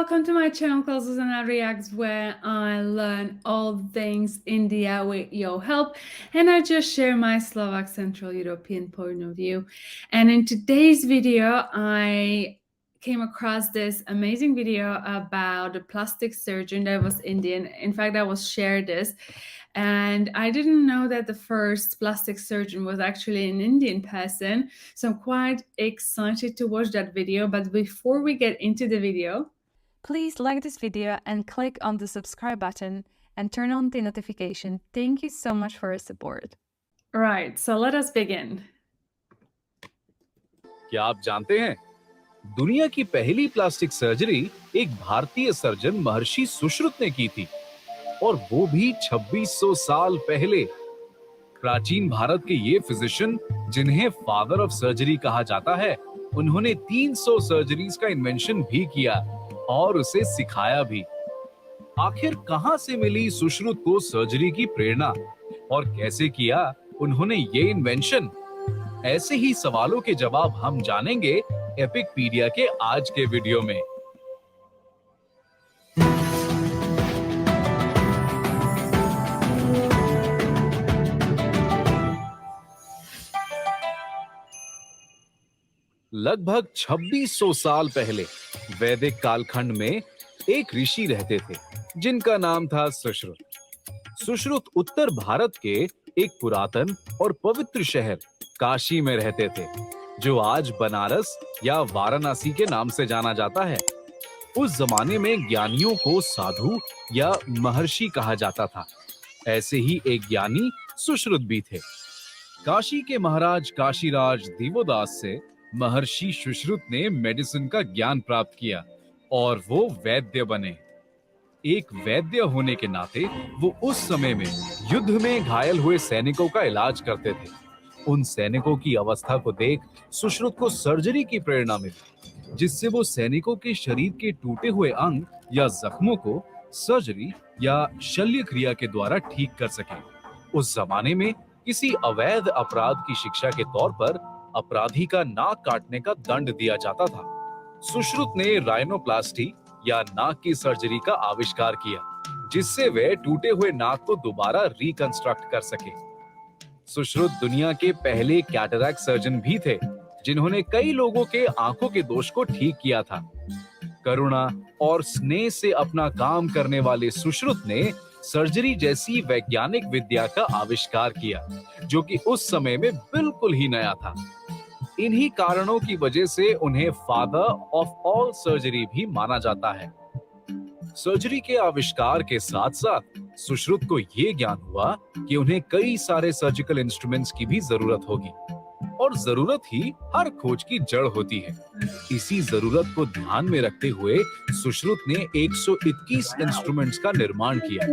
welcome to my channel called Zuzana Reacts, where I learn all things India with your help, and I just share my Slovak Central European point of view. And in today's video, I came across this amazing video about a plastic surgeon that was Indian. In fact, I was shared this, and I didn't know that the first plastic surgeon was actually an Indian person. So I'm quite excited to watch that video. But before we get into the video, please like this video and click on the subscribe button and turn on the notification. Thank you so much for your support. Right, so let us begin. क्या आप जानते हैं, दुनिया की पहली plastic surgery एक भारतीय surgeon महर्षि सुश्रुत ने की थी, और वो भी 2600 साल पहले। प्राचीन भारत के ये फिजिशियन, जिन्हें फादर ऑफ सर्जरी कहा जाता है, उन्होंने 300 सर्जरीज का इन्वेंशन भी किया और उसे सिखाया भी। आखिर कहां से मिली सुश्रुत को सर्जरी की प्रेरणा, और कैसे किया उन्होंने ये इन्वेंशन? ऐसे ही सवालों के जवाब हम जानेंगे एपिकपीडिया के आज के वीडियो में। लगभग 2600 साल पहले वैदिक कालखंड में एक ऋषि रहते थे, जिनका नाम था सुश्रुत। सुश्रुत उत्तर भारत के एक पुरातन और पवित्र शहर काशी में रहते थे, जो आज बनारस या वाराणसी के नाम से जाना जाता है। उस जमाने में ज्ञानियों को साधु या महर्षि कहा जाता था। ऐसे ही एक ज्ञानी सुश्रुत भी थे। काशी के महाराज काशीराज दिवोदास से महर्षि सुश्रुत ने मेडिसिन का ज्ञान प्राप्त किया और वो वैद्य बने। एक वैद्य होने के नाते वो उस समय में युद्ध में घायल हुए सैनिकों का इलाज करते थे। उन सैनिकों की अवस्था को देख सुश्रुत को सर्जरी की प्रेरणा मिली, जिससे वो सैनिकों के शरीर के टूटे हुए अंग या जख्मों को सर्जरी या शल्य क्रिया के द्वारा ठीक कर सके। उस जमाने में किसी अवैध अपराध की शिक्षा के तौर पर अपराधी का नाक काटने का दंड दिया जाता था। सुश्रुत ने राइनोप्लास्टी या नाक की सर्जरी का आविष्कार किया, जिससे वे टूटे हुए नाक को दोबारा रिकंस्ट्रक्ट कर सके। सुश्रुत दुनिया के पहले कैटरैक्ट सर्जन भी थे, जिन्होंने कई लोगों के आंखों के दोष को ठीक किया था। करुणा और स्नेह से अपना काम करने वाले सुश्रुत ने सर्जरी जैसी वैज्ञानिक विद्या का आविष्कार किया, जो कि उस समय में बिल्कुल ही नया था। इन्हीं कारणों की वजह से उन्हें फादर ऑफ ऑल सर्जरी भी माना जाता है। सर्जरी के आविष्कार के साथ साथ सुश्रुत को यह ज्ञान हुआ कि उन्हें कई सारे सर्जिकल इंस्ट्रूमेंट्स की भी जरूरत होगी, और जरूरत ही हर खोज की जड़ होती है। इसी जरूरत को ध्यान में रखते हुए सुश्रुत ने 121 इंस्ट्रूमेंट्स का निर्माण किया,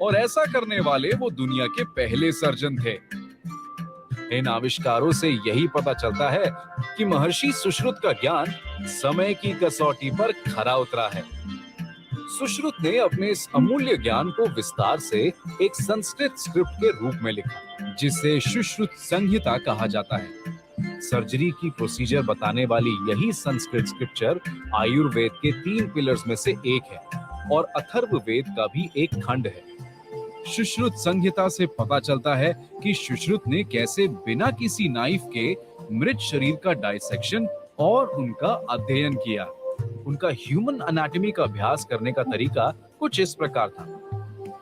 और ऐसा करने वाले वो दुनिया के पहले सर्जन थे। इन आविष्कारों से यही पता चलता है कि महर्षि सुश्रुत का ज्ञान समय की कसौटी पर खरा उतरा है। सुश्रुत ने अपने इस अमूल्य ज्ञान को विस्तार से एक संस्कृत स्क्रिप्ट के रूप में लिखा, जिसे सुश्रुत संहिता कहा जाता है। सर्जरी की प्रोसीजर बताने वाली यही संस्कृत स्क्रिप्चर आयुर्वेद के 3 पिलर्स में से एक है, और अथर्ववेद का भी एक खंड है। सुश्रुत संहिता से पता चलता है कि सुश्रुत ने कैसे बिना किसी नाइफ के मृत शरीर का डाइसेक्शन और उनका अध्ययन किया। उनका ह्यूमन एनाटॉमी का अभ्यास करने का तरीका कुछ इस प्रकार था।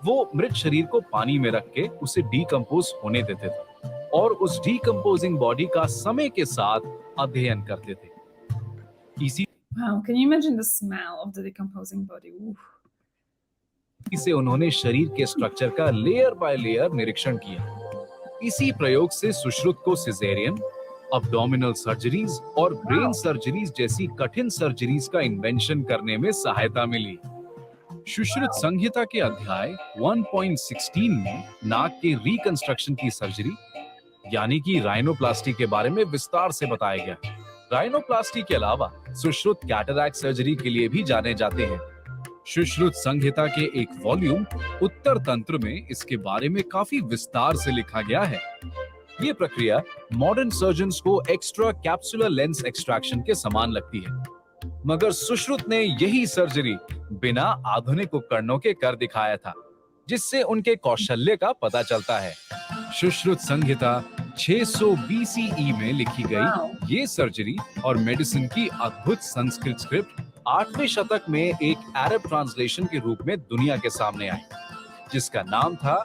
वो मृत शरीर को पानी में रख के उसे डीकंपोज होने देते थे, और उस डीकंपोजिंग बॉडी का समय के साथ अध्ययन करते थे। Wow, can you imagine the smell of the decomposing body? इसे उन्होंने शरीर के स्ट्रक्चर का लेयर बाय लेयर निरीक्षण किया। इसी प्रयोग से सुश्रुत को सिजेरियन, अब्डोमिनल सर्जरीज और ब्रेन सर्जरीज जैसी कठिन सर्जरीज का इन्वेंशन करने में सहायता मिली। सुश्रुत संहिता के अध्याय 1.16 में नाक के रिकंस्ट्रक्शन की सर्जरी यानी कि राइनोप्लास्टी के बारे में विस्तार से बताया गया। राइनोप्लास्टी के अलावा सुश्रुत कैटरैक्ट सर्जरी के लिए भी जाने जाते हैं। सुश्रुत संहिता के एक वॉल्यूम उत्तर तंत्र में इसके बारे में काफी विस्तार से लिखा गया है। ये प्रक्रिया मॉडर्न सर्जन्स को एक्स्ट्रा कैप्सुलर लेंस एक्सट्रैक्शन के समान लगती है। मगर सुश्रुत ने यही सर्जरी बिना आधुनिक उपकरणों के कर दिखाया था, जिससे उनके कौशल्य का पता चलता है। सुश्रुत संहिता 600 BCE में लिखी Wow. गई ये सर्जरी और मेडिसिन की अद्भुत संस्कृत स्क्रिप्ट 8वें शतक में एक अरब ट्रांसलेशन के रूप में दुनिया के सामने आई, जिसका नाम था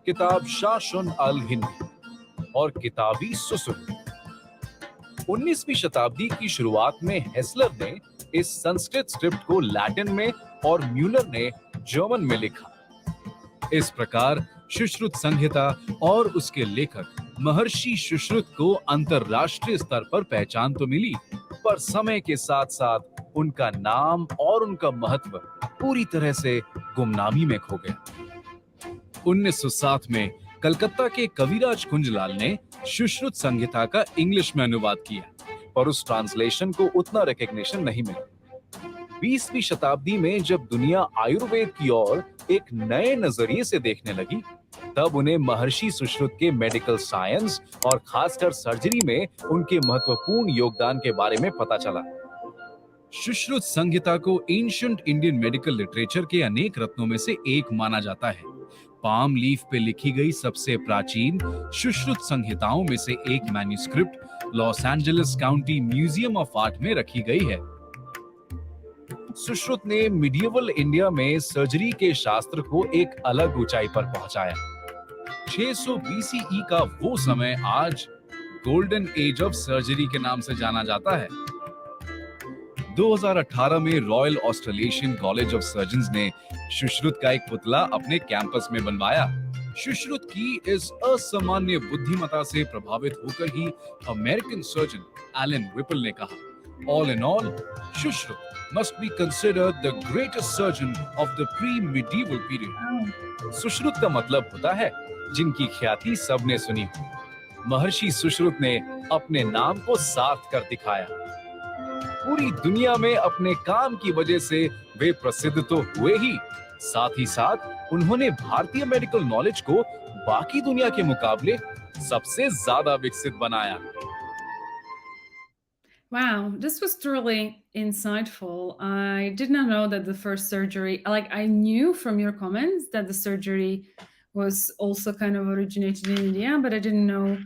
किताब शाशुन अल हिंदी और किताबी सुश्रुत। 19वीं शताब्दी की शुरुआत में हेसलर ने इस संस्कृत स्क्रिप्ट को लैटिन में और म्यूलर ने जर्मन में लिखा। इस प्रकार सुश्रुत संहिता और उसके लेखक महर्षि सुश्रुत को अंतरराष्ट्रीय स्तर पर पहचान तो मिली, पर समय के साथ साथ उनका नाम और उनका महत्व पूरी तरह से गुमनामी में खो गया। 1907 में कलकत्ता के कविराज कुंजलाल ने सुश्रुत संहिता का इंग्लिश में अनुवाद किया, पर उस ट्रांसलेशन को उतना रिकॉग्निशन नहीं मिला। 20वीं शताब्दी में जब दुनिया आयुर्वेद की ओर एक नए नजरिए से देखने लगी, तब उन्हें महर्षि सुश्रुत के मेडिकल साइंस और खासकर सर्जरी में उनके महत्वपूर्ण योगदान के बारे में पता चला। सुश्रुत संहिता को एंशिएंट इंडियन मेडिकल लिटरेचर के अनेक रत्नों में से एक माना जाता है। पाम लीफ पे लिखी गई सबसे प्राचीन सुश्रुत संहिताओं में से एक manuscript Los Angeles county museum of art में रखी गई है। सुश्रुत ने मिडिएवल इंडिया में सर्जरी के शास्त्र को एक अलग ऊंचाई पर पहुंचाया। 600 BCE का वो समय आज गोल्डन एज ऑफ सर्जरी के नाम से जाना जाता है। 2018 में royal Australasian college of surgeons ने सुश्रुत का एक पुतला अपने कैंपस में बनवाया। सुश्रुत की इस असामान्य बुद्धिमत्ता से प्रभावित होकर ही अमेरिकन सर्जन एलन विपल ने कहा, all in all, Sushruta must be considered the greatest surgeon of the pre-medieval period. Sushruta का मतलब होता है जिनकी ख्याति सबने सुनी हो। महर्षि सुश्रुत ने अपने नाम को साफ कर दिखाया। पूरी दुनिया में अपने काम की वजह से वे प्रसिद्ध तो हुए ही, साथ ही साथ उन्होंने भारतीय मेडिकल नॉलेज को बाकी दुनिया के मुकाबले सबसे ज्यादा विकसित बनाया। Wow, this was truly insightful. I did not know that the first surgery, like I knew from your comments that the surgery was also kind of originated in India, but I didn't know.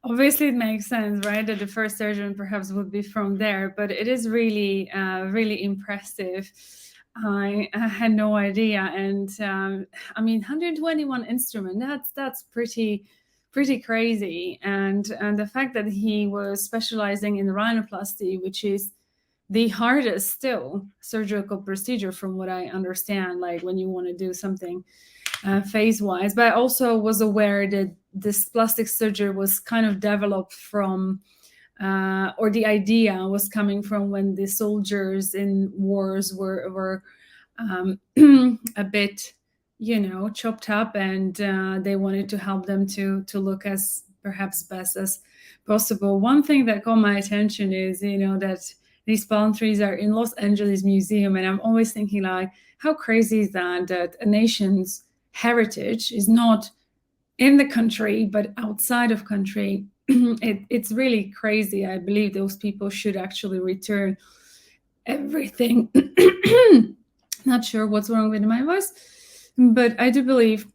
Obviously, it makes sense, right? That the first surgeon perhaps would be from there, but it is really, really impressive. I had no idea. And I mean, 121 instrument, that's pretty crazy. And the fact that he was specializing in rhinoplasty, which is the hardest still surgical procedure from what I understand, like when you want to do something phase-wise. But I also was aware that this plastic surgery was kind of developed from, or the idea was coming from when the soldiers in wars were a bit, you know, chopped up, and they wanted to help them to look as perhaps best as possible. One thing that caught my attention is, you know, that these palm trees are in Los Angeles Museum, and I'm always thinking, like, how crazy is that a nation's heritage is not in the country but outside of country. It's really crazy. I believe those people should actually return everything. Not sure what's wrong with my voice, but I do believe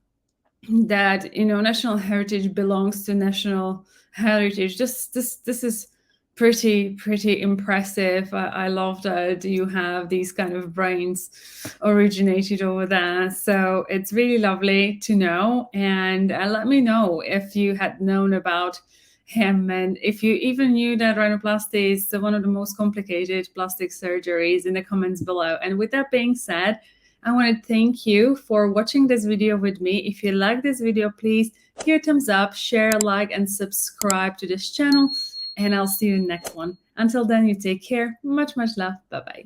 that, you know, national heritage belongs to national heritage. This is pretty impressive. I love that you have these kind of brains originated over there. So it's really lovely to know. And let me know if you had known about him, and if you even knew that rhinoplasty is one of the most complicated plastic surgeries, in the comments below. And with that being said, I want to thank you for watching this video with me. If you like this video, please give a thumbs up, share, like, and subscribe to this channel. And I'll see you in the next one. Until then, you take care. Much love. Bye-bye.